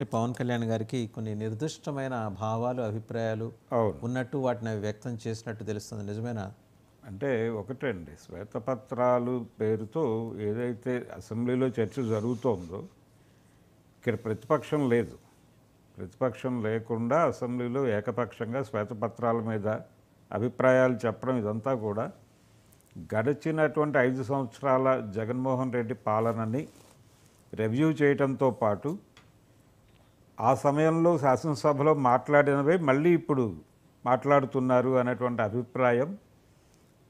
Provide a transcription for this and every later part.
పవన్ కళ్యాణ్ గారికి కొన్ని నిర్దిష్టమైన భావాలు, అభిప్రాయాలు అవును. ఉన్నట్టు వాటిని అవి వ్యక్తం చేసినట్టు తెలుస్తుంది. నిజమేనా? అంటే ఒకటండి, శ్వేతపత్రాలు పేరుతో ఏదైతే అసెంబ్లీలో చర్చ జరుగుతోందో, ఇక్కడ ప్రతిపక్షం లేదు. ప్రతిపక్షం లేకుండా అసెంబ్లీలో ఏకపక్షంగా శ్వేతపత్రాల మీద అభిప్రాయాలు చెప్పడం ఇదంతా కూడా గడిచినటువంటి 5 సంవత్సరాల జగన్మోహన్ రెడ్డి పాలనని రివ్యూ చేయడంతో పాటు ఆ సమయంలో శాసనసభలో మాట్లాడినవే మళ్ళీ ఇప్పుడు మాట్లాడుతున్నారు అనేటువంటి అభిప్రాయం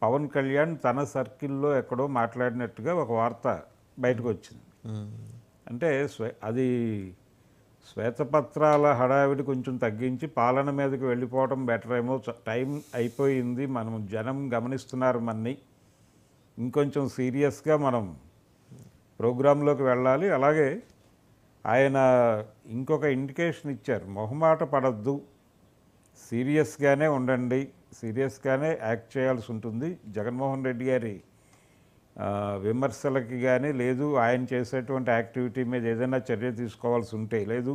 పవన్ కళ్యాణ్ తన సర్కిల్లో ఎక్కడో మాట్లాడినట్టుగా ఒక వార్త బయటకు వచ్చింది. అంటే అది శ్వేతపత్రాల హడావిడి కొంచెం తగ్గించి పాలన మీదకి వెళ్ళిపోవడం బెటర్ ఏమో, టైం అయిపోయింది, మనం జనం గమనిస్తున్నారు మనని, ఇంకొంచెం సీరియస్గా మనం ప్రోగ్రాంలోకి వెళ్ళాలి. అలాగే ఆయన ఇంకొక ఇండికేషన్ ఇచ్చారు, మొహమాట పడద్దు, సీరియస్గానే ఉండండి, సీరియస్గానే యాక్ట్ చేయాల్సి ఉంటుంది. జగన్మోహన్ రెడ్డి గారి విమర్శలకి కానీ, లేదు ఆయన చేసేటువంటి యాక్టివిటీ మీద ఏదైనా చర్య తీసుకోవాల్సి ఉంటే, లేదు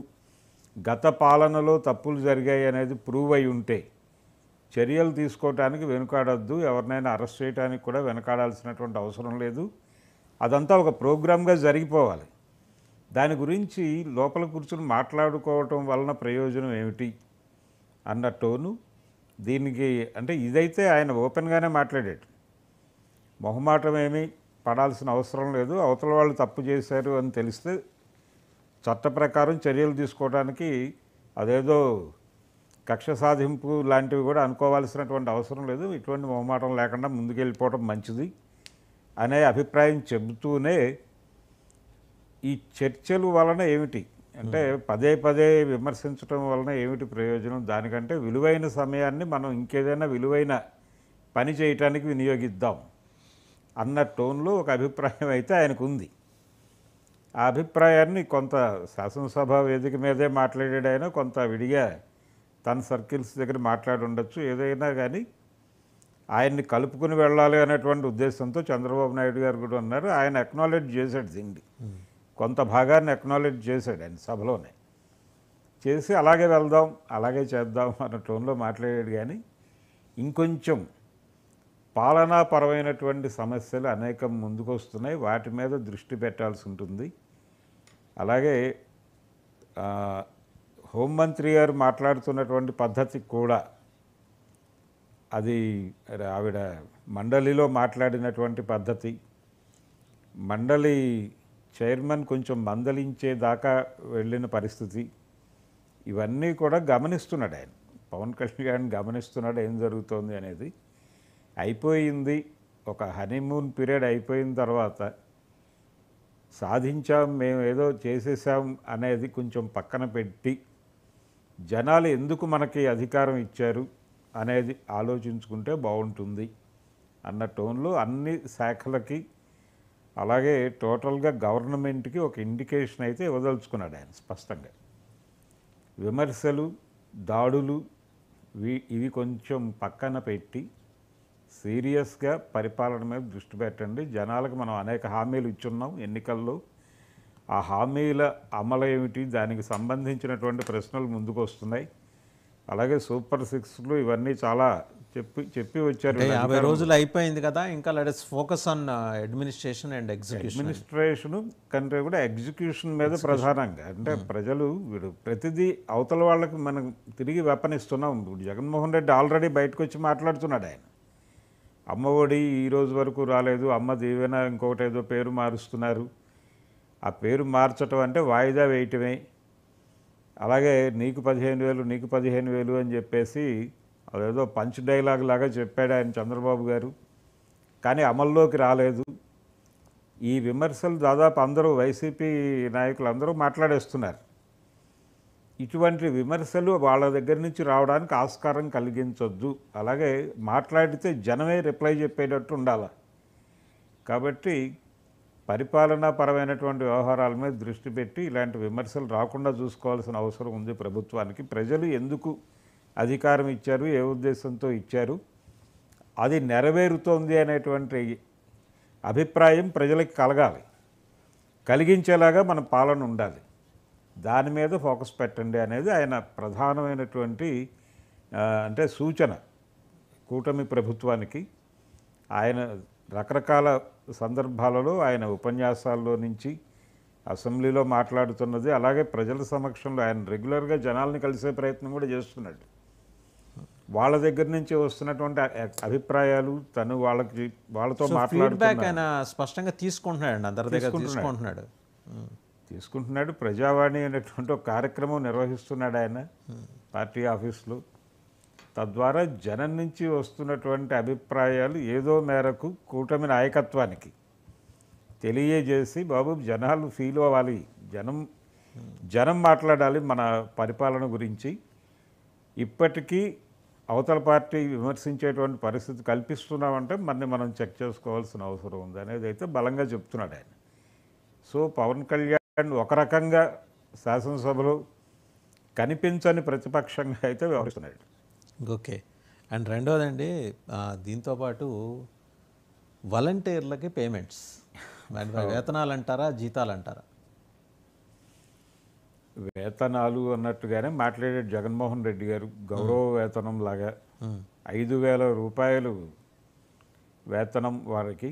గత పాలనలో తప్పులు జరిగాయి అనేది ప్రూవ్ అయి ఉంటే చర్యలు తీసుకోవడానికి వెనుకాడద్దు, ఎవరినైనా అరెస్ట్ చేయడానికి కూడా వెనకాడాల్సినటువంటి అవసరం లేదు, అదంతా ఒక ప్రోగ్రామ్గా జరిగిపోవాలి. దాని గురించి లోపల కూర్చుని మాట్లాడుకోవటం వలన ప్రయోజనం ఏమిటి అన్న టోను దీనికి. అంటే ఇదైతే ఆయన ఓపెన్గానే మాట్లాడాడు, మొహమాటం ఏమీ పడాల్సిన అవసరం లేదు, అవతల వాళ్ళు తప్పు చేశారు అని తెలిస్తే చట్ట ప్రకారం చర్యలు తీసుకోవడానికి అదేదో కక్ష సాధింపు లాంటివి కూడా అనుకోవాల్సినటువంటి అవసరం లేదు, ఇటువంటి మొహమాటం లేకుండా ముందుకెళ్ళిపోవడం మంచిది అనే అభిప్రాయం చెబుతూనే, ఈ చర్చలు వలన ఏమిటి అంటే పదే పదే విమర్శించడం వలన ఏమిటి ప్రయోజనం, దానికంటే విలువైన సమయాన్ని మనం ఇంకేదైనా విలువైన పని చేయటానికి వినియోగిద్దాం అన్న టోన్లో ఒక అభిప్రాయం అయితే ఆయనకు ఉంది. ఆ అభిప్రాయాన్ని కొంత శాసనసభ వేదిక మీదే మాట్లాడాడు ఆయన, కొంత విడిగా తన సర్కిల్స్ దగ్గర మాట్లాడి ఉండొచ్చు. ఏదైనా కానీ ఆయన్ని కలుపుకుని వెళ్ళాలి అనేటువంటి ఉద్దేశంతో చంద్రబాబు నాయుడు గారు కూడా ఉన్నారు. ఆయన అక్నాలెడ్జ్ చేశాడు, దీన్ని కొంత భాగాన్ని అక్నాలెడ్జ్ చేశాడు ఆయన సభలోనే, చేసి అలాగే వెళ్దాం, అలాగే చేద్దాం అన్న టోన్లో మాట్లాడాడు. కానీ ఇంకొంచెం పాలనాపరమైనటువంటి సమస్యలు అనేకం ముందుకు వస్తున్నాయి, వాటి మీద దృష్టి పెట్టాల్సి ఉంటుంది. అలాగే హోంమంత్రి గారు మాట్లాడుతున్నటువంటి పద్ధతి కూడా, అది ఆవిడ మండలిలో మాట్లాడినటువంటి పద్ధతి, మండలి చైర్మన్ కొంచెం మందలించేదాకా వెళ్ళిన పరిస్థితి, ఇవన్నీ కూడా గమనిస్తున్నాడు ఆయన. పవన్ కళ్యాణ్ గమనిస్తున్నాడు ఏం జరుగుతోంది అనేది. అయిపోయింది, ఒక హనీమూన్ పీరియడ్ అయిపోయిన తర్వాత సాధించాం, మేము ఏదో చేసేసాం అనేది కొంచెం పక్కన పెట్టి జనాలు ఎందుకు మనకి అధికారం ఇచ్చారు అనేది ఆలోచించుకుంటే బాగుంటుంది అన్న టోన్లో అన్ని శాఖలకి, అలాగే టోటల్గా గవర్నమెంట్కి ఒక ఇండికేషన్ అయితే ఇవ్వదలుచుకున్నాడు ఆయన స్పష్టంగా. విమర్శలు, దాడులు ఇవి కొంచెం పక్కన పెట్టి సీరియస్గా పరిపాలన మీద దృష్టి పెట్టండి. జనాలకు మనం అనేక హామీలు ఇచ్చున్నాం ఎన్నికల్లో, ఆ హామీల అమలు ఏమిటి, దానికి సంబంధించినటువంటి ప్రశ్నలు ముందుకు వస్తున్నాయి. అలాగే సూపర్ సిక్స్లు ఇవన్నీ చాలా చెప్పి వచ్చారు. 50 రోజులు అయిపోయింది కదా, ఇంకా let us focus on administration and execution. Administration కంటే కూడా ఎగ్జిక్యూషన్ మీద ప్రధానంగా. అంటే ప్రజలు ప్రతిదీ అవతల వాళ్ళకి మనం తిరిగి వెపనిస్తున్నాం. ఇప్పుడు జగన్మోహన్ రెడ్డి ఆల్రెడీ బయటకు వచ్చి మాట్లాడుతున్నాడు ఆయన, అమ్మఒడి ఈ రోజు వరకు రాలేదు, అమ్మ దీవెన ఇంకొకటి ఏదో పేరు మారుస్తున్నారు, ఆ పేరు మార్చటం అంటే వాయిదా వేయటమే. అలాగే నీకు 15,000 నీకు 15,000 అని చెప్పేసి అదేదో పంచ్ డైలాగ్ లాగా చెప్పాడు ఆయన చంద్రబాబు గారు, కానీ అమల్లోకి రాలేదు. ఈ విమర్శలు దాదాపు అందరూ వైసీపీ నాయకులు అందరూ మాట్లాడేస్తున్నారు. ఇటువంటి విమర్శలు వాళ్ళ దగ్గర నుంచి రావడానికి ఆస్కారం కలిగించొద్దు. అలాగే మాట్లాడితే జనమే రిప్లై చెప్పేటట్టు ఉండాలి. కాబట్టి పరిపాలనాపరమైనటువంటి వ్యవహారాల మీద దృష్టి పెట్టి ఇలాంటి విమర్శలు రాకుండా చూసుకోవాల్సిన అవసరం ఉంది ప్రభుత్వానికి. ప్రజలు ఎందుకు అధికారం ఇచ్చారు, ఏ ఉద్దేశంతో ఇచ్చారు, అది నెరవేరుతోంది అనేటువంటి అభిప్రాయం ప్రజలకు కలగాలి, కలిగించేలాగా మన పాలన ఉండాలి. దాని మీద ఫోకస్ పెట్టండి అనేది ఆయన ప్రధానమైనటువంటి అంటే సూచన కూటమి ప్రభుత్వానికి. ఆయన రకరకాల సందర్భాలలో ఆయన ఉపన్యాసాల్లో నుంచి అసెంబ్లీలో మాట్లాడుతున్నది, అలాగే ప్రజల సమక్షంలో ఆయన రెగ్యులర్గా జనాల్ని కలిసే ప్రయత్నం కూడా చేస్తున్నాడు. వాళ్ళ దగ్గర నుంచి వస్తున్నటువంటి అభిప్రాయాలు తను వాళ్ళతో ఫీడ్బ్యాక్ ఆయన స్పష్టంగా తీసుకుంటున్నాడు, అందరి దగ్గర తీసుకుంటున్నాడు. ప్రజావాణి అనేటువంటి ఒక కార్యక్రమం నిర్వహిస్తున్నాడు ఆయన పార్టీ ఆఫీస్లో. తద్వారా జనం నుంచి వస్తున్నటువంటి అభిప్రాయాలు ఏదో మేరకు కూటమి నాయకత్వానికి తెలియజేసి, బాబు జనాలు ఫీల్ అవ్వాలి, జనం మాట్లాడాలి మన పరిపాలన గురించి, ఇప్పటికీ అవతల పార్టీ విమర్శించేటువంటి పరిస్థితి కల్పిస్తున్నామంటే మనం చెక్ చేసుకోవాల్సిన అవసరం ఉంది అనేది అయితే బలంగా చెప్తున్నాడు ఆయన. సో పవన్ కళ్యాణ్ ఒక రకంగా శాసనసభలో కనిపించని ప్రతిపక్షంగా అయితే వ్యవహరిస్తున్నాడు. ఓకే. అండ్ రెండోదండి, దీంతోపాటు వాలంటీర్లకి పేమెంట్స్, వేతనాలు అంటారా జీతాలు అంటారా? వేతనాలు అన్నట్టుగానే మాట్లాడాడు జగన్మోహన్ రెడ్డి గారు. గౌరవ వేతనం లాగా 5,000 రూపాయలు వేతనం వారికి.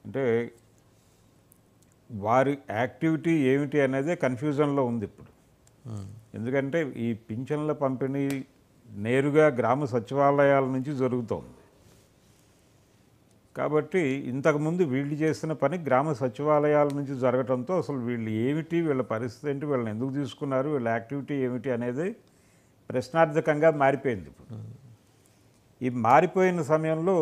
అంటే వారి యాక్టివిటీ ఏమిటి అనేది కన్ఫ్యూజన్లో ఉంది ఇప్పుడు. ఎందుకంటే ఈ పింఛన్ల పంపిణీ నేరుగా గ్రామ సచివాలయాల నుంచి జరుగుతోంది కాబట్టి ఇంతకుముందు వీళ్ళు చేసిన పని గ్రామ సచివాలయాల నుంచి జరగడంతో అసలు వీళ్ళు ఏమిటి, వీళ్ళ పరిస్థితి ఏంటి, వీళ్ళని ఎందుకు తీసుకున్నారు, వీళ్ళ యాక్టివిటీ ఏమిటి అనేది ప్రశ్నార్థకంగా మారిపోయింది. ఇప్పుడు ఈ మారిపోయిన సమయంలో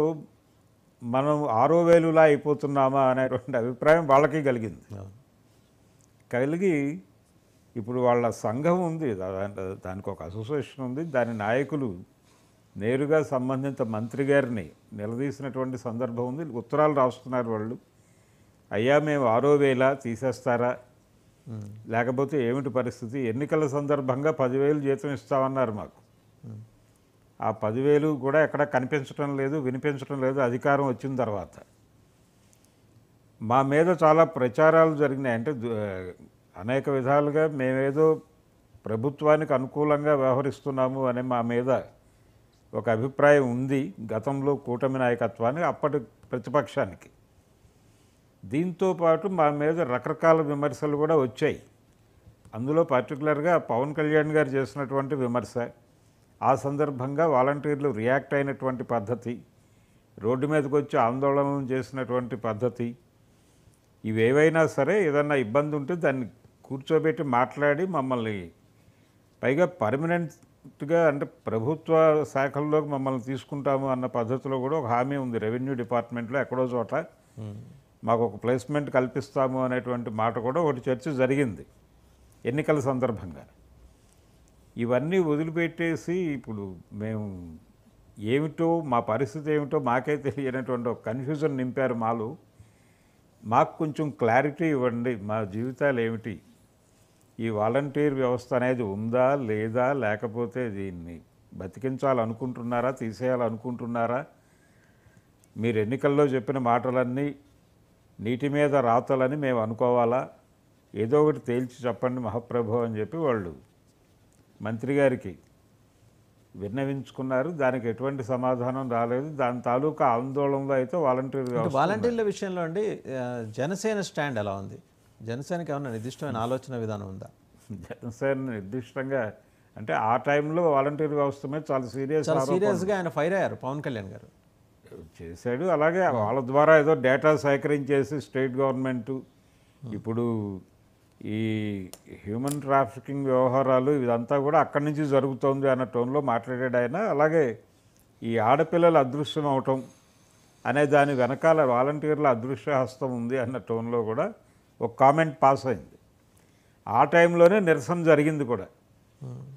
మనం 6,000లా అయిపోతున్నామా అనేటువంటి అభిప్రాయం వాళ్ళకి కలిగి ఇప్పుడు వాళ్ళ సంఘం ఉంది, దానికి ఒక అసోసియేషన్ ఉంది, దాని నాయకులు నేరుగా సంబంధిత మంత్రి గారిని నిలదీసినటువంటి సందర్భం ఉంది. ఉత్తరాలు రాస్తున్నారు వాళ్ళు, అయ్యా మేము 6,000 తీసేస్తారా, లేకపోతే ఏమిటి పరిస్థితి, ఎన్నికల సందర్భంగా 10,000 జీతం ఇస్తామన్నారు మాకు, ఆ 10,000 కూడా ఎక్కడ కనిపించడం లేదు, వినిపించడం లేదు అధికారం వచ్చిన తర్వాత. మా మీద చాలా ప్రచారాలు జరిగినాయి, అంటే అనేక విధాలుగా మేమేదో ప్రభుత్వానికి అనుకూలంగా వ్యవహరిస్తున్నాము అనే మా మీద ఒక అభిప్రాయం ఉంది గతంలో కూటమి నాయకత్వానికి, అప్పటి ప్రతిపక్షానికి. దీంతోపాటు మా మీద రకరకాల విమర్శలు కూడా వచ్చాయి. అందులో పర్టికులర్గా పవన్ కళ్యాణ్ గారు చేసినటువంటి విమర్శ, ఆ సందర్భంగా వాలంటీర్లు రియాక్ట్ అయినటువంటి పద్ధతి, రోడ్డు మీదకి వచ్చి ఆందోళనలు చేసినటువంటి పద్ధతి, ఇవేవైనా సరే ఏదన్నా ఇబ్బంది ఉంటే దాన్ని కూర్చోబెట్టి మాట్లాడి మమ్మల్ని పైగా పర్మనెంట్గా అంటే ప్రభుత్వ శాఖల్లోకి మమ్మల్ని తీసుకుంటాము అన్న పద్ధతిలో కూడా ఒక హామీ ఉంది. రెవెన్యూ డిపార్ట్మెంట్లో ఎక్కడో చోట మాకు ఒక ప్లేస్మెంట్ కల్పిస్తాము అనేటువంటి మాట కూడా ఒకటి చర్చ జరిగింది ఎన్నికల సందర్భంగా. ఇవన్నీ వదిలిపెట్టేసి ఇప్పుడు మేము ఏమిటో మా పరిస్థితి ఏమిటో మాకే తెలియనటువంటి ఒక కన్ఫ్యూజన్ నింపారు మాలో. మాకు కొంచెం క్లారిటీ ఇవ్వండి, మా జీవితాలు ఏమిటి, ఈ వాలంటీర్ వ్యవస్థ అనేది ఉందా లేదా, లేకపోతే దీన్ని బతికించాలనుకుంటున్నారా, తీసేయాలనుకుంటున్నారా, మీరు ఎన్నికల్లో చెప్పిన మాటలన్నీ నీటి మీద రాతలని మేము అనుకోవాలా, ఏదో ఒకటి తేల్చి చెప్పండి మహాప్రభు అని చెప్పి వాళ్ళు మంత్రి గారికి విన్నవించుకున్నారు. దానికి ఎటువంటి సమాధానం రాలేదు. దాని తాలూకా ఆందోళనలో అయితే వాలంటీర్ల విషయంలో అండి జనసేన స్టాండ్ ఎలా ఉంది? జనసేనకి ఏమన్నా నిర్దిష్టమైన ఆలోచన విధానం ఉందా? జనసేన నిర్దిష్టంగా అంటే ఆ టైంలో వాలంటీర్ వ్యవస్థ మీద చాలా సీరియస్గా ఆయన ఫైర్ అయ్యారు పవన్ కళ్యాణ్ గారు చేశాడు. అలాగే వాళ్ళ ద్వారా ఏదో డేటా సేకరించేసి స్టేట్ గవర్నమెంటు ఇప్పుడు ఈ హ్యూమన్ ట్రాఫికింగ్ వ్యవహారాలు ఇదంతా కూడా అక్కడి నుంచి జరుగుతోంది అన్న టోన్లో మాట్లాడాడు ఆయన. అలాగే ఈ ఆడపిల్లల అదృశ్యం అవటం అనే దాని వెనకాల వాలంటీర్ల అదృశ్య హస్తం ఉంది అన్న టోన్లో కూడా ఒక కామెంట్ పాస్ అయింది. ఆ టైంలోనే నిరసన జరిగింది కూడా.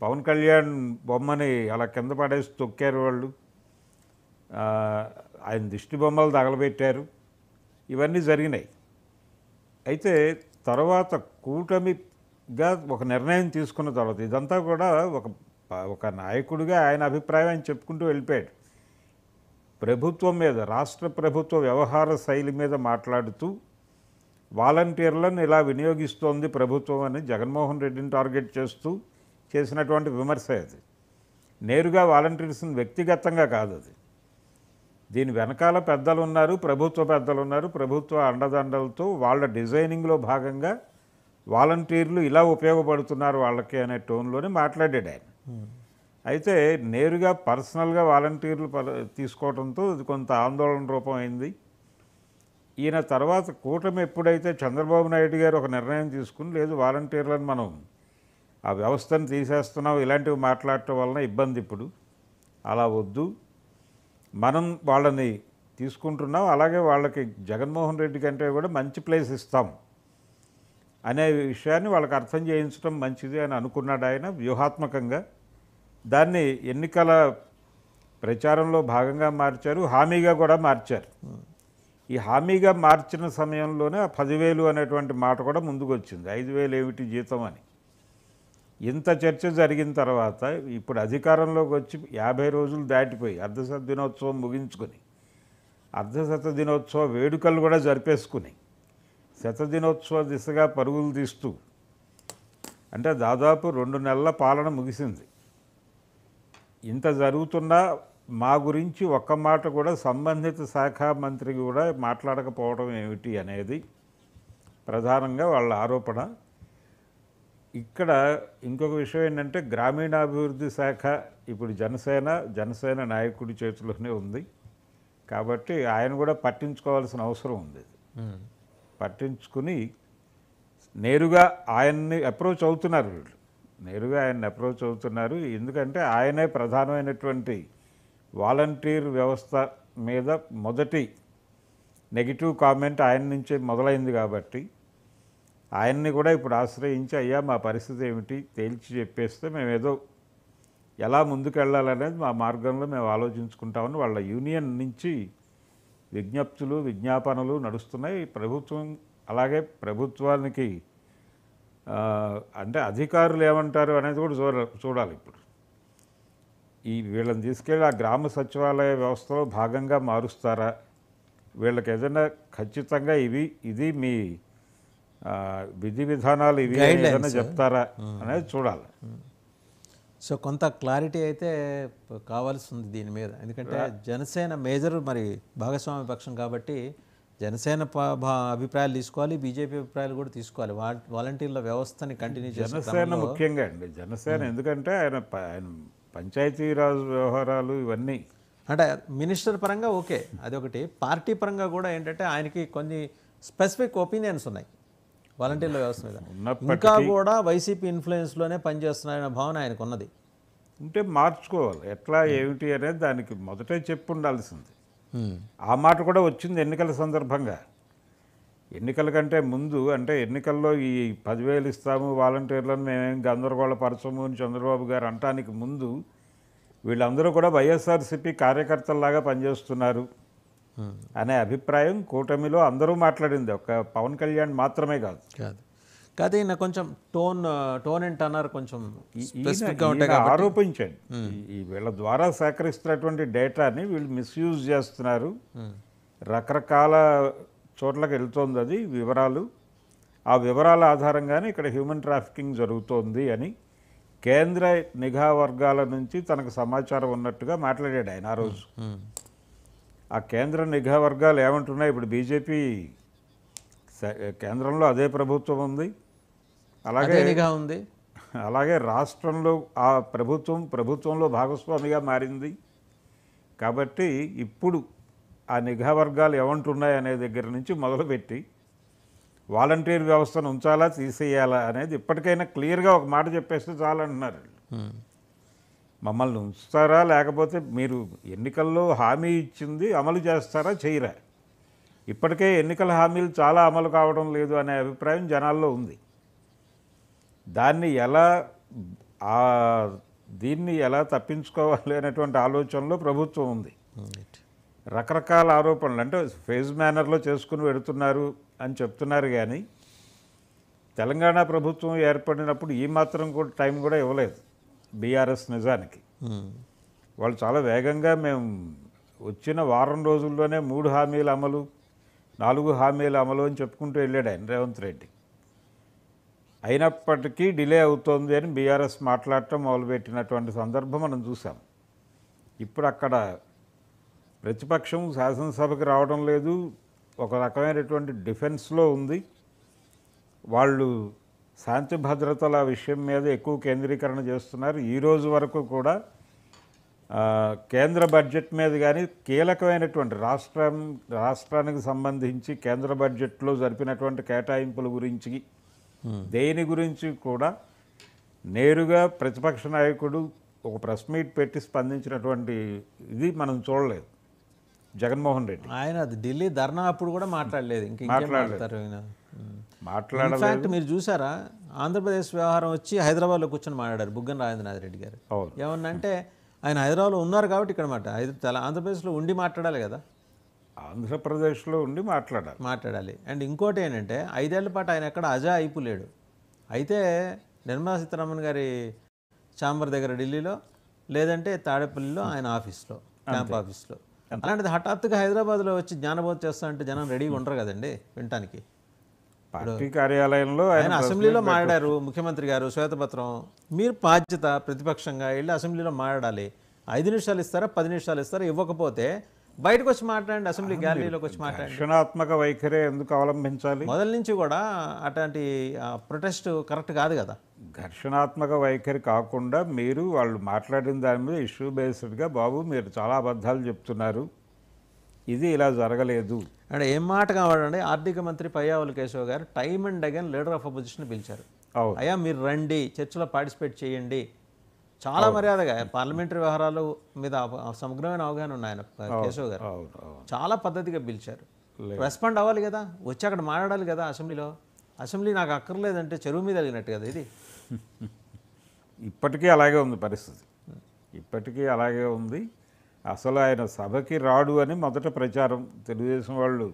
పవన్ కళ్యాణ్ బొమ్మని అలా కింద పడేసి తొక్కారు వాళ్ళు, ఆయన దిష్టి బొమ్మలు తగలబెట్టారు, ఇవన్నీ జరిగినాయి. అయితే తర్వాత కూటమిగా ఒక నిర్ణయం తీసుకున్న తర్వాత ఇదంతా కూడా ఒక నాయకుడిగా ఆయన అభిప్రాయం ఆయన చెప్పుకుంటూ వెళ్ళిపోయాడు. ప్రభుత్వం మీద, రాష్ట్ర ప్రభుత్వ వ్యవహార శైలి మీద మాట్లాడుతూ వాలంటీర్లను ఇలా వినియోగిస్తోంది ప్రభుత్వం అని జగన్మోహన్ రెడ్డిని టార్గెట్ చేస్తూ చేసినటువంటి విమర్శ అది. నేరుగా వాలంటీర్స్ని వ్యక్తిగతంగా కాదు అది. దీని వెనకాల పెద్దలు ఉన్నారు, ప్రభుత్వ పెద్దలు ఉన్నారు. ప్రభుత్వ అండదండలతో వాళ్ళ డిజైనింగ్లో భాగంగా వాలంటీర్లు ఇలా ఉపయోగపడుతున్నారు వాళ్ళకి అనే టోన్లోనే మాట్లాడాడు ఆయన. అయితే నేరుగా పర్సనల్గా వాలంటీర్లు తీసుకోవడంతో ఇది కొంత ఆందోళన రూపం అయింది. ఈయన తర్వాత కూటమి ఎప్పుడైతే చంద్రబాబు నాయుడు గారు ఒక నిర్ణయం తీసుకుని లేదు వాలంటీర్లను మనం ఆ వ్యవస్థను తీసేస్తున్నాం, ఇలాంటివి మాట్లాడటం వలన ఇబ్బంది, ఇప్పుడు అలా వద్దు, మనం వాళ్ళని తీసుకుంటున్నాం, అలాగే వాళ్ళకి జగన్మోహన్ రెడ్డి కంటే కూడా మంచి ప్లేస్ ఇస్తాం అనే విషయాన్ని వాళ్ళకి అర్థం చేయించడం మంచిది అని అనుకున్నాడు ఆయన వ్యూహాత్మకంగా. దాన్ని ఎన్నికల ప్రచారంలో భాగంగా మార్చారు, హామీగా కూడా మార్చారు. ఈ హామీగా మార్చిన సమయంలోనే ఆ 10,000 అనేటువంటి మాట కూడా ముందుకు వచ్చింది. 5,000 ఏమిటి జీతం అని. ఇంత చర్చ జరిగిన తర్వాత ఇప్పుడు అధికారంలోకి వచ్చి 50 రోజులు దాటిపోయి అర్ధశత దినోత్సవం ముగించుకొని అర్ధశత దినోత్సవ వేడుకలు కూడా జరిపేసుకుని శతదినోత్సవ దిశగా పరుగులు తీస్తూ అంటే దాదాపు 2 నెలల పాలన ముగిసింది. ఇంత జరుగుతున్నా మా గురించి ఒక్క మాట కూడా సంబంధిత శాఖ మంత్రి కూడా మాట్లాడకపోవడం ఏమిటి అనేది ప్రధానంగా వాళ్ళ ఆరోపణ. ఇక్కడ ఇంకొక విషయం ఏంటంటే గ్రామీణాభివృద్ధి శాఖ ఇప్పుడు జనసేన నాయకుడి చేతిలోనే ఉంది కాబట్టి ఆయన కూడా పట్టించుకోవాల్సిన అవసరం ఉంది. పట్టించుకుని నేరుగా ఆయన్ని అప్రోచ్ అవుతున్నారు వీళ్ళు, నేరుగా ఆయన్ని అప్రోచ్ అవుతున్నారు. ఎందుకంటే ఆయనే ప్రధానమైనటువంటి వాలంటీర్ వ్యవస్థ మీద మొదటి నెగిటివ్ కామెంట్ ఆయన నుంచే మొదలైంది కాబట్టి ఆయన్ని కూడా ఇప్పుడు ఆశ్రయించి అయ్యా మా పరిస్థితి ఏమిటి తేల్చి చెప్పేస్తే మేము ఏదో ఎలా ముందుకు వెళ్ళాలనేది మా మార్గంలో మేము ఆలోచించుకుంటామని వాళ్ళ యూనియన్ నుంచి విజ్ఞప్తులు విజ్ఞాపనలు నడుస్తున్నాయి. ప్రభుత్వం అలాగే ప్రభుత్వానికి అంటే అధికారులు ఏమంటారు అనేది కూడా చూడాలి. ఇప్పుడు ఈ వీళ్ళని తీసుకెళ్ళి ఆ గ్రామ సచివాలయ వ్యవస్థలో భాగంగా మారుస్తారా, వీళ్ళకి ఏదైనా ఖచ్చితంగా ఇది మీ విధి విధానాలు ఇవి ఏదైనా చెప్తారా అనేది చూడాలి. సో కొంత క్లారిటీ అయితే కావాల్సి ఉంది దీని మీద. ఎందుకంటే జనసేన మేజర్ మరి భాగస్వామ్య పక్షం కాబట్టి జనసేన అభిప్రాయాలు తీసుకోవాలి, బీజేపీ అభిప్రాయాలు కూడా తీసుకోవాలి. వాలంటీర్ల వ్యవస్థని కంటిన్యూ చేయాలి. జనసేన ముఖ్యంగా అండి, జనసేన ఎందుకంటే ఆయన పంచాయతీరాజ్ వ్యవహారాలు ఇవన్నీ అంటే మినిస్టర్ పరంగా ఓకే అదొకటి, పార్టీ పరంగా కూడా ఏంటంటే ఆయనకి కొన్ని స్పెసిఫిక్ ఒపీనియన్స్ ఉన్నాయి వాలంటీర్ల వ్యవస్థ మీద. ఇంకా కూడా వైసీపీ ఇన్ఫ్లుయెన్స్లోనే పనిచేస్తున్నాయన్న భావన ఆయనకు ఉన్నది. ఉంటే మార్చుకోవాలి, ఎట్లా ఏమిటి అనేది దానికి మొదటే చెప్పు ఉండాల్సింది. ఆ మాట కూడా వచ్చింది ఎన్నికల సందర్భంగా. ఎన్నికల కంటే ముందు అంటే ఎన్నికల్లో ఈ 10,000 ఇస్తాము వాలంటీర్లను మేమేం గందరగోళపరచము అని చంద్రబాబు గారు అంటానికి ముందు వీళ్ళందరూ కూడా వైఎస్ఆర్సీపీ కార్యకర్తల్లాగా పనిచేస్తున్నారు అనే అభిప్రాయం కూటమిలో అందరూ మాట్లాడింది, ఒక పవన్ కళ్యాణ్ మాత్రమే కాదు. కాదు ఈయన కొంచెం టోన్ అండ్ టన్నర్ కొంచెం ఆరోపించండి. ఈ వీళ్ళ ద్వారా సేకరిస్తున్నటువంటి డేటాని వీళ్ళు మిస్యూజ్ చేస్తున్నారు, రకరకాల చోట్లకు వెళ్తోంది అది వివరాలు. ఆ వివరాల ఆధారంగానే ఇక్కడ హ్యూమన్ ట్రాఫికింగ్ జరుగుతోంది అని కేంద్ర నిఘా వర్గాల నుంచి తనకు సమాచారం ఉన్నట్టుగా మాట్లాడాడు ఆయన ఆ రోజు. ఆ కేంద్ర నిఘా వర్గాలు ఏమంటున్నాయి, ఇప్పుడు బీజేపీ కేంద్రంలో అదే ప్రభుత్వం ఉంది, అలాగే నిఘా ఉంది, అలాగే రాష్ట్రంలో ఆ ప్రభుత్వంలో భాగస్వామిగా మారింది. కాబట్టి ఇప్పుడు ఆ నిఘా వర్గాలు ఏమంటున్నాయి అనే దగ్గర నుంచి మొదలుపెట్టి వాలంటీర్ వ్యవస్థను ఉంచాలా తీసేయాలా అనేది ఇప్పటికైనా క్లియర్గా ఒక మాట చెప్పేస్తే చాలంటున్నారు. మమ్మల్ని ఉంచుతారా లేకపోతే మీరు ఎన్నికల్లో హామీ ఇచ్చింది అమలు చేస్తారా చేయరా, ఇప్పటికే ఎన్నికల హామీలు చాలా అమలు కావడం లేదు అనే అభిప్రాయం జనాల్లో ఉంది. దీన్ని ఎలా తప్పించుకోవాలి అనేటువంటి ఆలోచనలో ప్రభుత్వం ఉంది. రకరకాల ఆరోపణలు అంటే ఫేజ్ మేనర్లో చేసుకుని వెడుతున్నారు అని చెప్తున్నారు, కానీ తెలంగాణ ప్రభుత్వం ఏర్పడినప్పుడు ఈ మాత్రం కూడా టైం కూడా ఇవ్వలేదు బీఆర్ఎస్. నిజానికి వాళ్ళు చాలా వేగంగా మేము వచ్చిన వారం రోజుల్లోనే 3 హామీల అమలు, 4 హామీల అమలు అని చెప్పుకుంటూ వెళ్ళాడు ఆయన రేవంత్ రెడ్డి. అయినప్పటికీ డిలే అవుతోంది అని బీఆర్ఎస్ మాట్లాడటం మొదలుపెట్టినటువంటి సందర్భం మనం చూసాం. ఇప్పుడు అక్కడ ప్రతిపక్షం శాసనసభకి రావడం లేదు, ఒక రకమైనటువంటి డిఫెన్స్లో ఉంది. వాళ్ళు శాంతి భద్రతల విషయం మీద ఎక్కువ కేంద్రీకరణ చేస్తున్నారు. ఈ రోజు వరకు కూడా కేంద్ర బడ్జెట్ మీద కానీ కీలకమైనటువంటి రాష్ట్రానికి సంబంధించి కేంద్ర బడ్జెట్లో జరిపినటువంటి కేటాయింపుల గురించి దేని గురించి కూడా నేరుగా ప్రతిపక్ష నాయకుడు ఒక ప్రెస్ మీట్ పెట్టి స్పందించినటువంటి ఇది మనం చూడలేదు జగన్మోహన్ రెడ్డి. ఆయన అది ఢిల్లీ ధర్నా అప్పుడు కూడా మాట్లాడలేదు. మాట్లాడలేదు. ఇన్ఫాక్ట్ మీరు చూసారా, ఆంధ్రప్రదేశ్ వ్యవహారం వచ్చి హైదరాబాద్లో కూర్చొని మాట్లాడారు బుగ్గన రాజేంద్రనాథ్ రెడ్డి గారు. ఏమన్నంటే ఆయన హైదరాబాద్లో ఉన్నారు కాబట్టి ఇక్కడ ఆంధ్రప్రదేశ్లో ఉండి మాట్లాడాలి కదా, ఆంధ్రప్రదేశ్లో ఉండి మాట్లాడాలి. అండ్ ఇంకోటి ఏంటంటే 5 ఏళ్ల పాటు ఆయన ఎక్కడ అజా అయిపోలేడు. అయితే నిర్మలా సీతారామన్ గారి ఛాంబర్ దగ్గర ఢిల్లీలో, లేదంటే తాడేపల్లిలో ఆయన ఆఫీస్లో, క్యాంప్ ఆఫీస్లో. అలాంటిది హఠాత్తుగా హైదరాబాద్లో వచ్చి జ్ఞానబోధ చేస్తానంటే జనం రెడీగా ఉండరు కదండి వినటానికి. పార్టీ కార్యాలయంలో ఆయన అసెంబ్లీలో మాట్లాడారు ముఖ్యమంత్రి గారు శ్వేతపత్రం. మీరు బాధ్యత ప్రతిపక్షంగా వెళ్ళి అసెంబ్లీలో మాట్లాడాలి. 5 నిమిషాలు ఇస్తారా, 10 నిమిషాలు ఇస్తారా? ఇవ్వకపోతే బయటకు వచ్చి మాట్లాడండి, అసెంబ్లీ గ్యాలరీలోకి వచ్చి మాట్లాడండి. రక్షణాత్మక వైఖరి ఎందుకు అవలంబించాలి? మొదల నుంచి కూడా అట్లాంటి ప్రొటెస్ట్ కరెక్ట్ కాదు కదా. ఘర్షణాత్మక వైఖరి కాకుండా మీరు వాళ్ళు మాట్లాడిన దాని మీద ఇష్యూ బేస్డ్గా, బాబు మీరు చాలా అబద్ధాలు చెప్తున్నారు, ఇది ఇలా జరగలేదు అంటే ఏం మాట కావాలండి. ఆర్థిక మంత్రి పయ్యావుల కేశవ్ గారు time and again leader of opposition పిలిచారు. అయ్యా మీరు రండి, చర్చలో పార్టిసిపేట్ చేయండి. చాలా మర్యాదగా పార్లమెంటరీ వ్యవహారాల మీద సమగ్రమైన అవగాహన ఉన్నాయి ఆయన కేశవ్ గారు. చాలా పద్ధతిగా పిలిచారు. రెస్పాండ్ అవ్వాలి కదా, వచ్చి అక్కడ మాట్లాడాలి కదా అసెంబ్లీలో. అసెంబ్లీ నాకు అక్కర్లేదంటే చెరువు మీద వెళ్ళినట్టు కదా ఇది. ఇప్పటికీ అలాగే ఉంది పరిస్థితి, ఇప్పటికీ అలాగే ఉంది. అసలు ఆయన సభకి రాడు అని మొదట ప్రచారం తెలుగుదేశం వాళ్ళు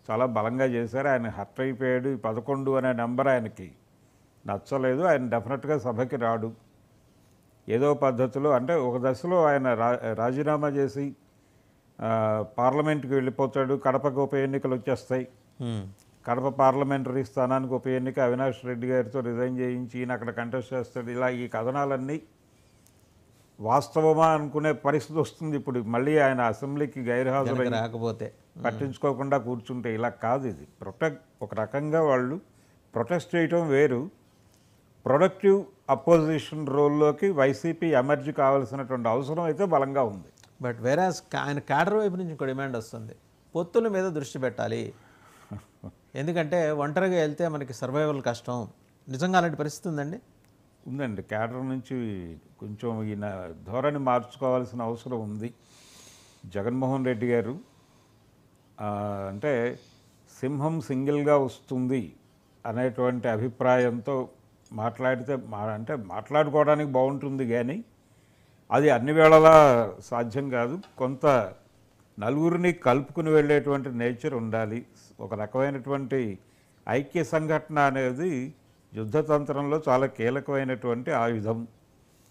చాలా బలంగా చేశారు. ఆయన హర్ట్ అయిపోయాడు. 11 అనే నెంబర్ ఆయనకి నచ్చలేదు. ఆయన డెఫినెట్గా సభకి రాడు. ఏదో పద్ధతిలో అంటే ఒక దశలో ఆయన రాజీనామా చేసి పార్లమెంట్కి వెళ్ళిపోతాడు. కడపకు ఉప ఎన్నికలు వచ్చేస్తాయి. కడప పార్లమెంటరీ స్థానానికి ఉప ఎన్నిక అవినాష్ రెడ్డి గారితో రిజైన్ చేయించి ఈయన అక్కడ కంటెస్ట్ చేస్తాడు. ఇలా ఈ కథనాలన్నీ వాస్తవమా అనుకునే పరిస్థితి వస్తుంది. ఇప్పుడు మళ్ళీ ఆయన అసెంబ్లీకి గైర్హాజరు రాకపోతే పట్టించుకోకుండా కూర్చుంటే ఇలా కాదు. ఇది ఒక రకంగా వాళ్ళు ప్రొటెస్ట్ చేయటం వేరు. ప్రొడక్టివ్ అపోజిషన్ రోల్లోకి వైసీపీ ఎమర్జీ కావాల్సినటువంటి అవసరం అయితే బలంగా ఉంది. బట్ వేరాస్ ఆయన క్యాడర్ వైపు నుంచి ఇంకో డిమాండ్ వస్తుంది, పొత్తుల మీద దృష్టి పెట్టాలి. ఎందుకంటే ఒంటరిగా వెళ్తే మనకి సర్వైవల్ కష్టం. నిజంగా అలాంటి పరిస్థితి ఉందండి. ఉందండి. క్యాడర్ నుంచి కొంచెం ఈయన ధోరణి మార్చుకోవాల్సిన అవసరం ఉంది. జగన్మోహన్ రెడ్డి గారు అంటే సింహం సింగిల్గా వస్తుంది అనేటువంటి అభిప్రాయంతో మాట్లాడితే అంటే మాట్లాడుకోవడానికి బాగుంటుంది, కానీ అది అన్ని వేళలా సాధ్యం కాదు. కొంత నలుగురిని కలుపుకుని వెళ్ళేటువంటి నేచర్ ఉండాలి. ఒక రకమైనటువంటి ఐక్య సంఘటన అనేది యుద్ధతంత్రంలో చాలా కీలకమైనటువంటి ఆయుధం.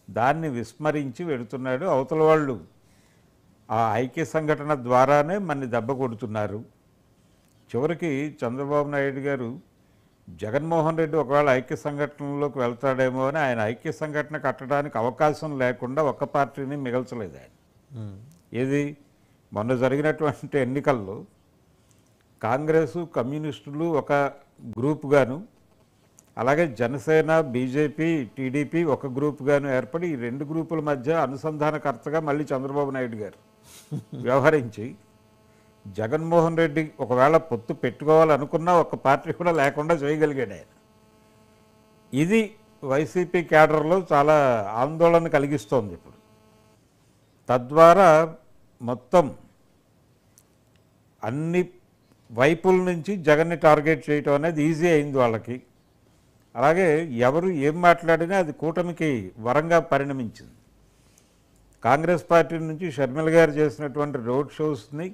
దాన్ని విస్మరించి వెళుతున్నాడు. అవతల వాళ్ళు ఆ ఐక్య సంఘటన ద్వారానే మనని దెబ్బ కొడుతున్నారు. చివరికి చంద్రబాబు నాయుడు గారు జగన్మోహన్ రెడ్డి ఒకవేళ ఐక్య సంఘటనలోకి వెళ్తాడేమో అని ఆయన ఐక్య సంఘటన కట్టడానికి అవకాశం లేకుండా ఒక్క పార్టీని మిగల్చలేదు ఆయన. ఏది మొన్న జరిగినటువంటి ఎన్నికల్లో కాంగ్రెసు కమ్యూనిస్టులు ఒక గ్రూప్గాను, అలాగే జనసేన బీజేపీ టీడీపీ ఒక గ్రూప్గాను ఏర్పడి ఈ 2 గ్రూపుల మధ్య అనుసంధానకర్తగా మళ్ళీ చంద్రబాబు నాయుడు గారు వ్యవహరించి జగన్మోహన్ రెడ్డి ఒకవేళ పొత్తు పెట్టుకోవాలనుకున్నా ఒక పార్టీ కూడా లేకుండా చేయగలిగాడు ఆయన. ఇది వైసీపీ క్యాడర్లో చాలా ఆందోళన కలిగిస్తోంది ఇప్పుడు. తద్వారా మొత్తం అన్ని వైపుల నుంచి జగన్ని టార్గెట్ చేయటం అనేది ఈజీ అయింది వాళ్ళకి. అలాగే ఎవరు ఏం మాట్లాడినా అది కూటమికి వరంగా పరిణమించింది. కాంగ్రెస్ పార్టీ నుంచి షర్మిల గారు చేసినటువంటి రోడ్ షోస్ని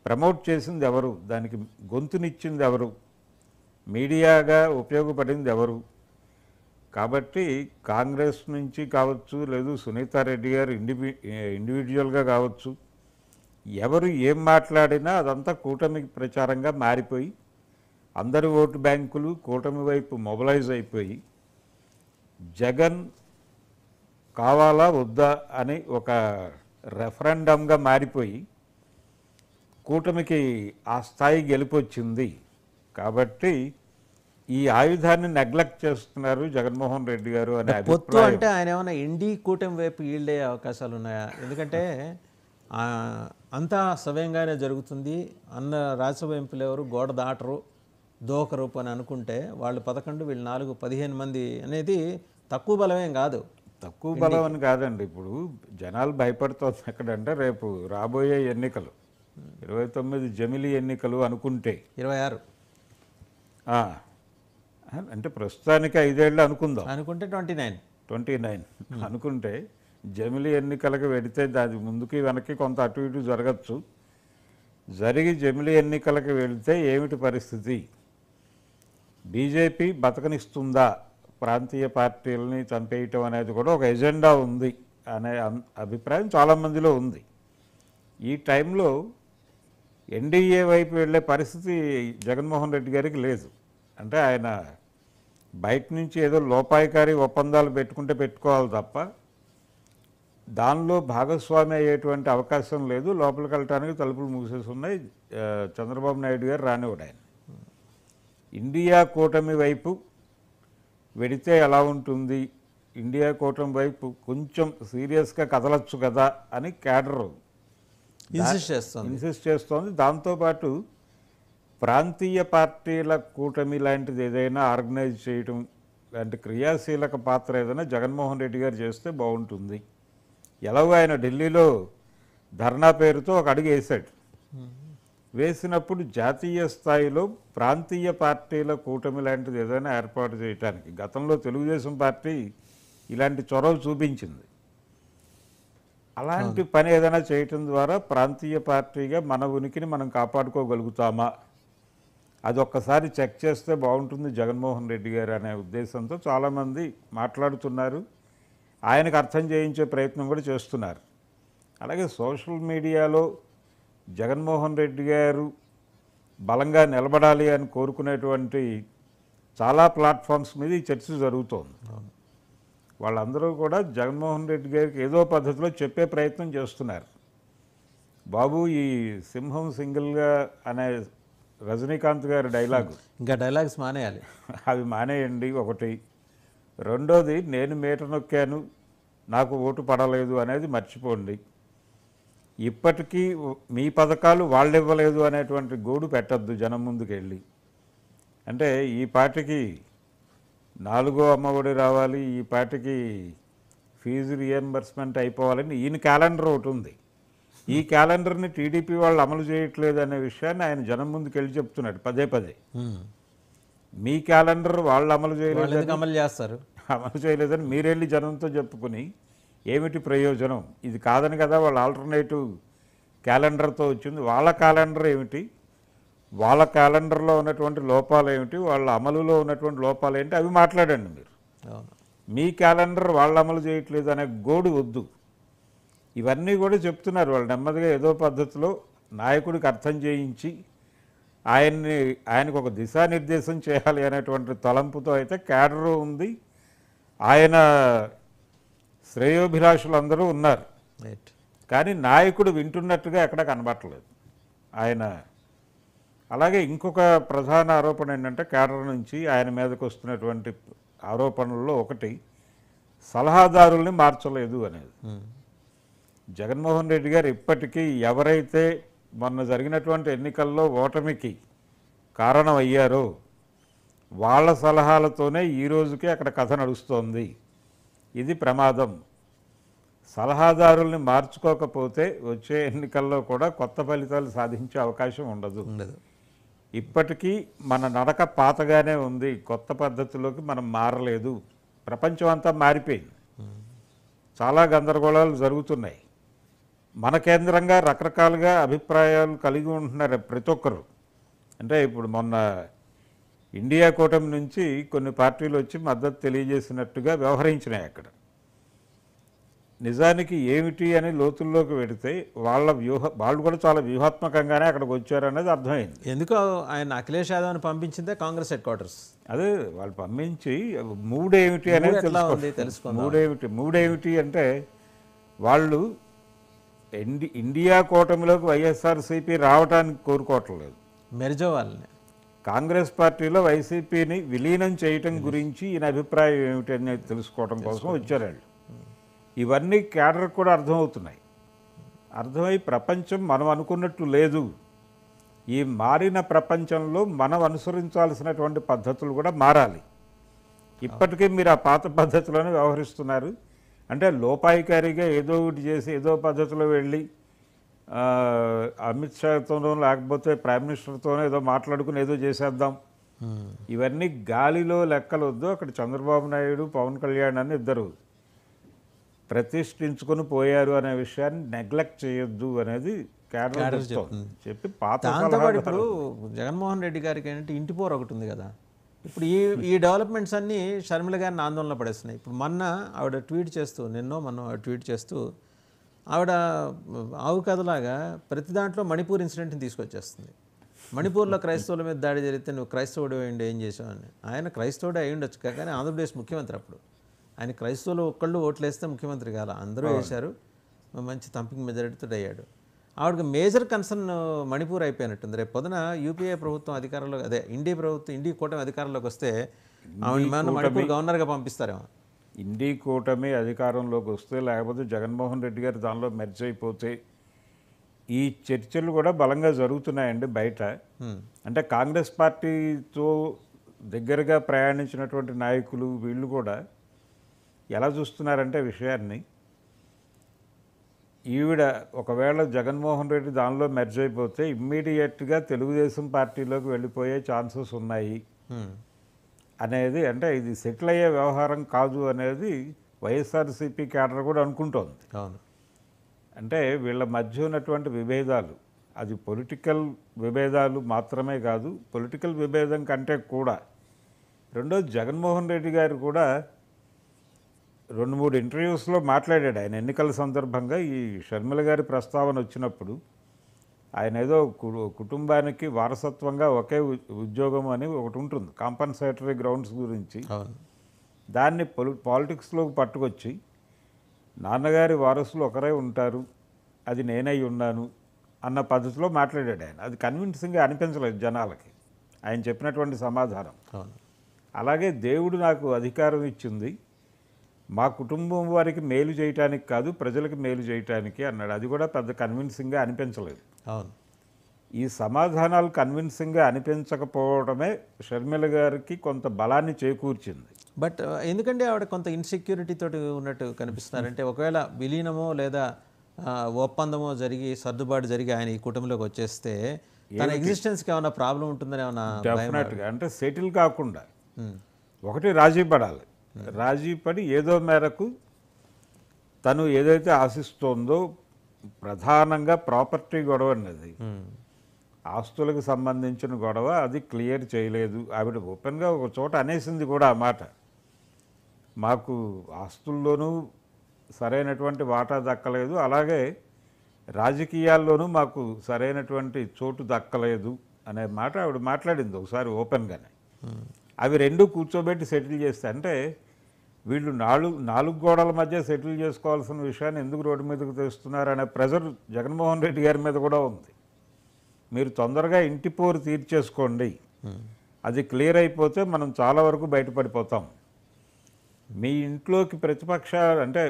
ప్రమోట్ చేసింది ఎవరు? దానికి గొంతునిచ్చింది ఎవరు? మీడియాగా ఉపయోగపడింది ఎవరు? కాబట్టి కాంగ్రెస్ నుంచి కావచ్చు, లేదు సునీతారెడ్డి గారు ఇండివిజువల్గా కావచ్చు, ఎవరు ఏం మాట్లాడినా అదంతా కూటమి ప్రచారంగా మారిపోయి అందరి ఓటు బ్యాంకులు కూటమి వైపు మొబలైజ్ అయిపోయి జగన్ కావాలా వద్దా అని ఒక రెఫరెండంగా మారిపోయి కూటమికి ఆ స్థాయి గెలిపొచ్చింది. కాబట్టి ఈ ఆయుధాన్ని నెగ్లెక్ట్ చేస్తున్నారు జగన్మోహన్ రెడ్డి గారు అనే పొత్తు అభిప్రాయం. అంటే ఆయన ఏమైనా ఎన్డీ కూటమి వైపు ఈల్డే అవకాశాలు ఉన్నాయా? ఎందుకంటే అంతా సవ్యంగానే జరుగుతుంది, అన్న రాజ్యసభ ఎంపీలు ఎవరు గోడ దాటరు, దోకరు అని అనుకుంటే వాళ్ళు 11 వీళ్ళు 4 15 మంది అనేది తక్కువ బలమేం కాదు. తక్కువ బలం అని కాదండి. ఇప్పుడు జనాలు భయపడుతోంది ఎక్కడంటే రేపు రాబోయే ఎన్నికలు 29 జమిలీ ఎన్నికలు అనుకుంటే 26 అంటే ప్రస్తుతానికి 5 ఏళ్ళు అనుకుందాం, అనుకుంటే 29 అనుకుంటే జమిలీ ఎన్నికలకు వెడితే దాని ముందుకి వెనక్కి కొంత అటు ఇటు జరగచ్చు. జరిగి జమిలీ ఎన్నికలకు వెళితే ఏమిటి పరిస్థితి? బీజేపీ బతకనిస్తుందా? ప్రాంతీయ పార్టీలని చంపేయటం అనేది కూడా ఒక ఎజెండా ఉంది అనే అభిప్రాయం చాలామందిలో ఉంది. ఈ టైంలో ఎన్డీఏ వైపు వెళ్ళే పరిస్థితి జగన్మోహన్ రెడ్డి గారికి లేదు. అంటే ఆయన బయట నుంచి ఏదో లోపాయికారి ఒప్పందాలు పెట్టుకోవాలి తప్ప దానిలో భాగస్వామి అయ్యేటువంటి అవకాశం లేదు. లోపలికి వెళ్ళటానికి తలుపులు మూసేసి ఉన్నాయి. చంద్రబాబు నాయుడు గారు రానివ్వడు ఆయన. ఇండియా కూటమి వైపు వెడితే ఎలా ఉంటుంది, ఇండియా కూటమి వైపు కొంచెం సీరియస్గా కదలచ్చు కదా అని క్యాడర్ ఇన్సిస్ట్ చేస్తోంది. దాంతోపాటు ప్రాంతీయ పార్టీల కూటమి లాంటిది ఏదైనా ఆర్గనైజ్ చేయటం లాంటి క్రియాశీలక పాత్ర ఏదైనా జగన్మోహన్ రెడ్డి గారు చేస్తే బాగుంటుంది. ఎలాగో ఆయన ఢిల్లీలో ధర్నా పేరుతో ఒక అడుగు వేశాడు. వేసినప్పుడు జాతీయ స్థాయిలో ప్రాంతీయ పార్టీల కూటమి లాంటిది ఏదైనా ఏర్పాటు చేయడానికి గతంలో తెలుగుదేశం పార్టీ ఇలాంటి చొరవ చూపించింది. అలాంటి పని ఏదైనా చేయటం ద్వారా ప్రాంతీయ పార్టీగా మన ఉనికిని మనం కాపాడుకోగలుగుతామా, అది ఒక్కసారి చెక్ చేస్తే బాగుంటుంది జగన్మోహన్ రెడ్డి గారు అనే ఉద్దేశంతో చాలామంది మాట్లాడుతున్నారు. ఆయనకు అర్థం చేయించే ప్రయత్నం కూడా చేస్తున్నారు. అలాగే సోషల్ మీడియాలో జగన్మోహన్ రెడ్డి గారు బలంగా నిలబడాలి అని కోరుకునేటువంటి చాలా ప్లాట్ఫామ్స్ మీద ఈ చర్చ జరుగుతోంది. వాళ్ళందరూ కూడా జగన్మోహన్ రెడ్డి గారికి ఏదో పద్ధతిలో చెప్పే ప్రయత్నం చేస్తున్నారు. బాబు, ఈ సింహం సింగిల్గా అనే రజనీకాంత్ గారి డైలాగు ఇంకా డైలాగ్స్ మానేయాలి, అవి మానేయండి ఒకటి. రెండోది, నేను మీట నొక్కాను నాకు ఓటు పడలేదు అనేది మర్చిపోండి. ఇప్పటికీ మీ పథకాలు వాళ్ళు ఇవ్వలేదు అనేటువంటి గోడు పెట్టద్దు జనం ముందుకు వెళ్ళి. అంటే ఈ పార్టీకి 4వ అమ్మఒడి రావాలి, ఈ పార్టీకి ఫీజు రియంబర్స్మెంట్ అయిపోవాలని ఈయన క్యాలెండర్ ఒకటి ఉంది. ఈ క్యాలెండర్ని టీడీపీ వాళ్ళు అమలు చేయట్లేదు అనే విషయాన్ని ఆయన జనం ముందుకు వెళ్ళి చెప్తున్నాడు పదే పదే. మీ క్యాలెండర్ వాళ్ళు అమలు చేయలేదు, అమలు చేయలేదని మీరెళ్ళి జనంతో చెప్పుకుని ఏమిటి ప్రయోజనం? ఇది కాదని కదా వాళ్ళు ఆల్టర్నేటివ్ క్యాలెండర్తో వచ్చింది. వాళ్ళ క్యాలెండర్ ఏమిటి, వాళ్ళ క్యాలెండర్లో ఉన్నటువంటి లోపాలు ఏమిటి, వాళ్ళ అమలులో ఉన్నటువంటి లోపాలు ఏంటి, అవి మాట్లాడండి మీరు. మీ క్యాలెండర్ వాళ్ళు అమలు చేయట్లేదు అనే గోడు వద్దు. ఇవన్నీ కూడా చెప్తున్నారు వాళ్ళు నెమ్మదిగా ఏదో పద్ధతిలో నాయకుడికి అర్థం చేయించి ఆయనకు ఒక దిశానిర్దేశం చేయాలి అనేటువంటి తలంపుతో అయితే క్యాడర్ ఉంది. ఆయన శ్రేయోభిలాషులందరూ ఉన్నారు. కానీ నాయకుడు వింటున్నట్టుగా ఎక్కడ కనబట్టలేదు ఆయన. అలాగే ఇంకొక ప్రధాన ఆరోపణ ఏంటంటే క్యాడర్ నుంచి ఆయన మీదకి వస్తున్నటువంటి ఆరోపణల్లో ఒకటి, సలహాదారుల్ని మార్చలేదు అనేది. జగన్మోహన్ రెడ్డి గారు ఇప్పటికీ ఎవరైతే మొన్న జరిగినటువంటి ఎన్నికల్లో ఓటమికి కారణమయ్యారో వాళ్ళ సలహాలతోనే ఈ రోజుకి అక్కడ కథ నడుస్తోంది. ఇది ప్రమాదం. సలహాదారుల్ని మార్చుకోకపోతే వచ్చే ఎన్నికల్లో కూడా కొత్త ఫలితాలు సాధించే అవకాశం ఉండదు. ఇప్పటికీ మన నడక పాతగానే ఉంది, కొత్త పద్ధతిలోకి మనం మారలేదు. ప్రపంచం అంతా మారిపోయింది, చాలా గందరగోళాలు జరుగుతున్నాయి. మన కేంద్రంగా రకరకాలుగా అభిప్రాయాలు కలిగి ఉంటున్నారు ప్రతి ఒక్కరు. అంటే ఇప్పుడు మొన్న ఇండియా కూటమి నుంచి కొన్ని పార్టీలు వచ్చి మద్దతు తెలియజేసినట్టుగా వ్యవహరించినాయి అక్కడ. నిజానికి ఏమిటి అని లోతుల్లోకి వెడితే వాళ్ళు కూడా చాలా వ్యూహాత్మకంగానే అక్కడికి వచ్చారనేది అర్థమైంది. ఎందుకో ఆయన అఖిలేష్ యాదవ్ని పంపించిందే కాంగ్రెస్ హెడ్ క్వార్టర్స్. అదే వాళ్ళు పంపించి మూడేమిటి అనేది తెలుసుకుందాం. మూడేమిటి అంటే వాళ్ళు ఇండియా కూటమిలోకి వైఎస్ఆర్సీపీ రావడానికి కోరుకోవట్లేదు, మెర్జో వాళ్ళని. కాంగ్రెస్ పార్టీలో వైసీపీని విలీనం చేయటం గురించి ఈయన అభిప్రాయం ఏమిటి అనేది తెలుసుకోవడం కోసం వచ్చారు వాళ్ళు. ఇవన్నీ క్యాడర్ కూడా అర్థమవుతున్నాయి. అర్థమై ప్రపంచం మనం అనుకున్నట్టు లేదు, ఈ మారిన ప్రపంచంలో మనం అనుసరించాల్సినటువంటి పద్ధతులు కూడా మారాలి. ఇప్పటికీ మీరు ఆ పాత పద్ధతిలోనే వ్యవహరిస్తున్నారు. అంటే లోపాయికారిగా ఏదో ఒకటి చేసి ఏదో పద్ధతిలో వెళ్ళి అమిత్ షాతోనో లేకపోతే ప్రైమ్ మినిస్టర్తోనో ఏదో మాట్లాడుకుని ఏదో చేసేద్దాం, ఇవన్నీ గాలిలో లెక్కలు వద్దు. అక్కడ చంద్రబాబు నాయుడు, పవన్ కళ్యాణ్ అని ఇద్దరు ప్రతిష్ఠించుకొని పోయారు అనే విషయాన్ని నెగ్లెక్ట్ చేయొద్దు అనేది క్యాడర్ చెప్పి దాంతోపాటు ఇప్పుడు జగన్మోహన్ రెడ్డి గారికి ఏంటంటే ఇంటి పోరు ఒకటి ఉంది కదా. ఇప్పుడు ఈ డెవలప్మెంట్స్ అన్నీ షర్మిల గారిని ఆందోళన పడేస్తున్నాయి. ఇప్పుడు ఆవిడ ట్వీట్ చేస్తూ ట్వీట్ చేస్తూ ఆవిడ ఆవు కథలాగా ప్రతి దాంట్లో మణిపూర్ ఇన్సిడెంట్ని తీసుకొచ్చేస్తుంది. మణిపూర్లో క్రైస్తవుల మీద దాడి జరిగితే నువ్వు క్రైస్తవుడు అయ్యిండి ఏం చేసావని. ఆయన క్రైస్తవుడే అయి ఉండొచ్చు కానీ ఆంధ్రప్రదేశ్ ముఖ్యమంత్రి అప్పుడు. ఆయన క్రైస్తవులు ఒక్కళ్ళు ఓట్లు వేస్తే ముఖ్యమంత్రి కాల, అందరూ వేశారు, మంచి తంపింగ్ మెజారిటీతో అయ్యాడు. ఆవిడకి మేజర్ కన్సర్న్ మణిపూర్ అయిపోయినట్టుంది. రేపు పొద్దున యూపీఏ ప్రభుత్వం అధికారంలో ఇండి కూటమి అధికారంలోకి వస్తే ఆవిడ మణిపూర్ గవర్నర్గా పంపిస్తారేమో. ఇండి కూటమి అధికారంలోకి వస్తే లేకపోతే జగన్మోహన్ రెడ్డి గారు దానిలో మెర్జ్ అయిపోతే ఈ చర్చలు కూడా బలంగా జరుగుతున్నాయండి బయట. అంటే కాంగ్రెస్ పార్టీతో దగ్గరగా ప్రయాణించినటువంటి నాయకులు వీళ్ళు కూడా ఎలా చూస్తున్నారంటే విషయాన్ని, ఈవిడ ఒకవేళ జగన్మోహన్ రెడ్డి దానిలో మెర్జ్ అయిపోతే ఇమ్మీడియట్గా తెలుగుదేశం పార్టీలోకి వెళ్ళిపోయే ఛాన్సెస్ ఉన్నాయి అనేది, అంటే ఇది సెటిల్ అయ్యే వ్యవహారం కాదు అనేది వైఎస్ఆర్సీపీ క్యాడర్ కూడా అనుకుంటోంది. అవును, అంటే వీళ్ళ మధ్య ఉన్నటువంటి విభేదాలు అది పొలిటికల్ విభేదాలు మాత్రమే కాదు, పొలిటికల్ విభేదం కంటే కూడా రెండోది జగన్మోహన్ రెడ్డి గారు కూడా 2-3 ఇంటర్వ్యూస్లో మాట్లాడాడు. ఆయన ఎన్నికల సందర్భంగా ఈ షర్మిల గారి ప్రస్తావన వచ్చినప్పుడు ఆయన ఏదో కుటుంబానికి వారసత్వంగా ఒకే ఉద్యోగం అని ఒకటి ఉంటుంది, కాంపన్సేటరీ గ్రౌండ్స్ గురించి. దాన్ని పాలిటిక్స్లోకి పట్టుకొచ్చి నాన్నగారి వారసులు ఒకరే ఉంటారు, అది నేనై ఉన్నాను అన్న పద్ధతిలో మాట్లాడాడు ఆయన. అది కన్విన్సింగ్గా అనిపించలేదు జనాలకి ఆయన చెప్పినటువంటి సమాధానం. అలాగే దేవుడు నాకు అధికారం ఇచ్చింది, మా కుటుంబం వారికి మేలు చేయటానికి కాదు ప్రజలకు మేలు చేయటానికి అన్నాడు. అది కూడా పెద్ద కన్విన్సింగ్గా అనిపించలేదు. అవును, ఈ సమాధానాలు కన్విన్సింగ్గా అనిపించకపోవడమే షర్మిల గారికి కొంత బలాన్ని చేకూర్చింది. బట్ ఎందుకంటే ఆవిడ కొంత ఇన్సెక్యూరిటీ తోటి ఉన్నట్టు కనిపిస్తున్నారంటే ఒకవేళ విలీనమో లేదా ఒప్పందమో జరిగి సర్దుబాటు జరిగి ఆయన ఈ కుటుంబంలోకి వచ్చేస్తే తన ఎగ్జిస్టెన్స్కి ఏమైనా ప్రాబ్లం ఉంటుందని ఏమైనా డెఫినెట్గా, అంటే సెటిల్ కాకుండా ఒకటి రాజీ పడాలి, రాజీ పడి ఏదో మేరకు తను ఏదైతే ఆశిస్తోందో ప్రధానంగా ప్రాపర్టీ గొడవ అన్నది, ఆస్తులకు సంబంధించిన గొడవ అది క్లియర్ చేయలేదు. ఆవిడ ఓపెన్గా ఒక చోట అనేసింది కూడా ఆ మాట, మాకు ఆస్తుల్లోనూ సరైనటువంటి వాటా దక్కలేదు, అలాగే రాజకీయాల్లోనూ మాకు సరైనటువంటి చోటు దక్కలేదు అనే మాట ఆవిడ మాట్లాడింది ఒకసారి ఓపెన్గానే. అవి రెండు కూర్చోబెట్టి సెటిల్ చేస్తే, అంటే వీళ్ళు నాలుగు గోడల మధ్య సెటిల్ చేసుకోవాల్సిన విషయాన్ని ఎందుకు రోడ్డు మీదకు తెస్తున్నారనే ప్రెజర్ జగన్మోహన్ రెడ్డి గారి మీద కూడా ఉంది. మీరు తొందరగా ఇంటి పోరు తీర్చేసుకోండి, అది క్లియర్ అయిపోతే మనం చాలా వరకు బయటపడిపోతాం. మీ ఇంట్లోకి ప్రతిపక్షాలు అంటే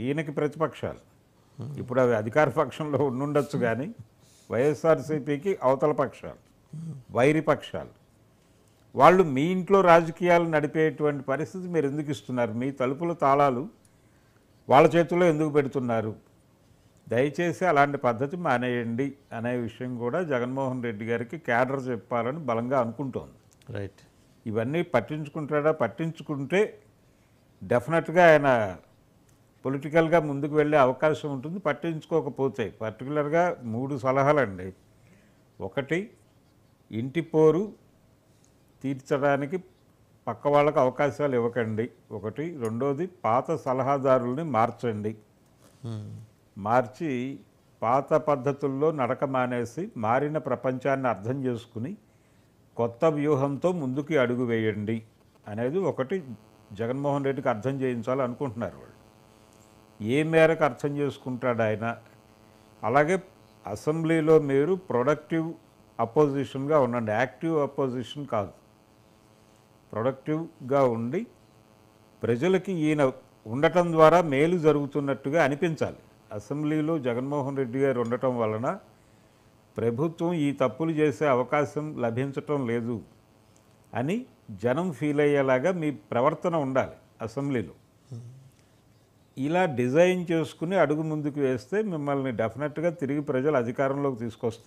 ఈయనకి ప్రతిపక్షాలు ఇప్పుడు అవి అధికార పక్షంలో ఉండుండొచ్చు, కానీ వైఎస్ఆర్సీపీకి అవతల పక్షాలు వైరి పక్షాలు వాళ్ళు మీ ఇంట్లో రాజకీయాలు నడిపేటువంటి పరిస్థితి మీరు ఎందుకు ఇస్తున్నారు? మీ తలుపుల తాళాలు వాళ్ళ చేతుల్లో ఎందుకు పెడుతున్నారు? దయచేసి అలాంటి పద్ధతి మానేయండి అనే విషయం కూడా జగన్మోహన్ రెడ్డి గారికి క్యాడర్ చెప్పాలని బలంగా అనుకుంటోంది. రైట్, ఇవన్నీ పట్టించుకుంటాడా? పట్టించుకుంటే డెఫినెట్గా ఆయన పొలిటికల్గా ముందుకు వెళ్ళే అవకాశం ఉంటుంది. పట్టించుకోకపోతే పర్టికులర్గా 3 సలహాలండి. ఒకటి, ఇంటి పోరు తీర్చడానికి పక్క వాళ్ళకు అవకాశాలు ఇవ్వకండి ఒకటి. రెండోది, పాత సలహాదారుల్ని మార్చండి. మార్చి పాత పద్ధతుల్లో నడక మానేసి మారిన ప్రపంచాన్ని అర్థం చేసుకుని కొత్త వ్యూహంతో ముందుకి అడుగు వేయండి అనేది ఒకటి జగన్మోహన్ రెడ్డికి అర్థం చేయించాలనుకుంటున్నారు వాళ్ళు. ఏ మేరకు అర్థం చేసుకుంటాడు ఆయన? అలాగే అసెంబ్లీలో మీరు ప్రొడక్టివ్ అపోజిషన్గా ఉండండి, యాక్టివ్ అపోజిషన్ కాదు. ప్రొడక్టివ్గా ఉండి ప్రజలకి ఈయన ఉండటం ద్వారా మేలు జరుగుతున్నట్టుగా అనిపించాలి. అసెంబ్లీలో జగన్మోహన్ రెడ్డి గారు ఉండటం వలన ప్రభుత్వం ఈ తప్పులు చేసే అవకాశం లభించటం లేదు అని జనం ఫీల్ అయ్యేలాగా మీ ప్రవర్తన ఉండాలి అసెంబ్లీలో. ఇలా డిజైన్ చేసుకుని అడుగు ముందుకు వేస్తే మిమ్మల్ని డెఫినెట్గా తిరిగి ప్రజలు అధికారంలోకి తీసుకొస్తారు.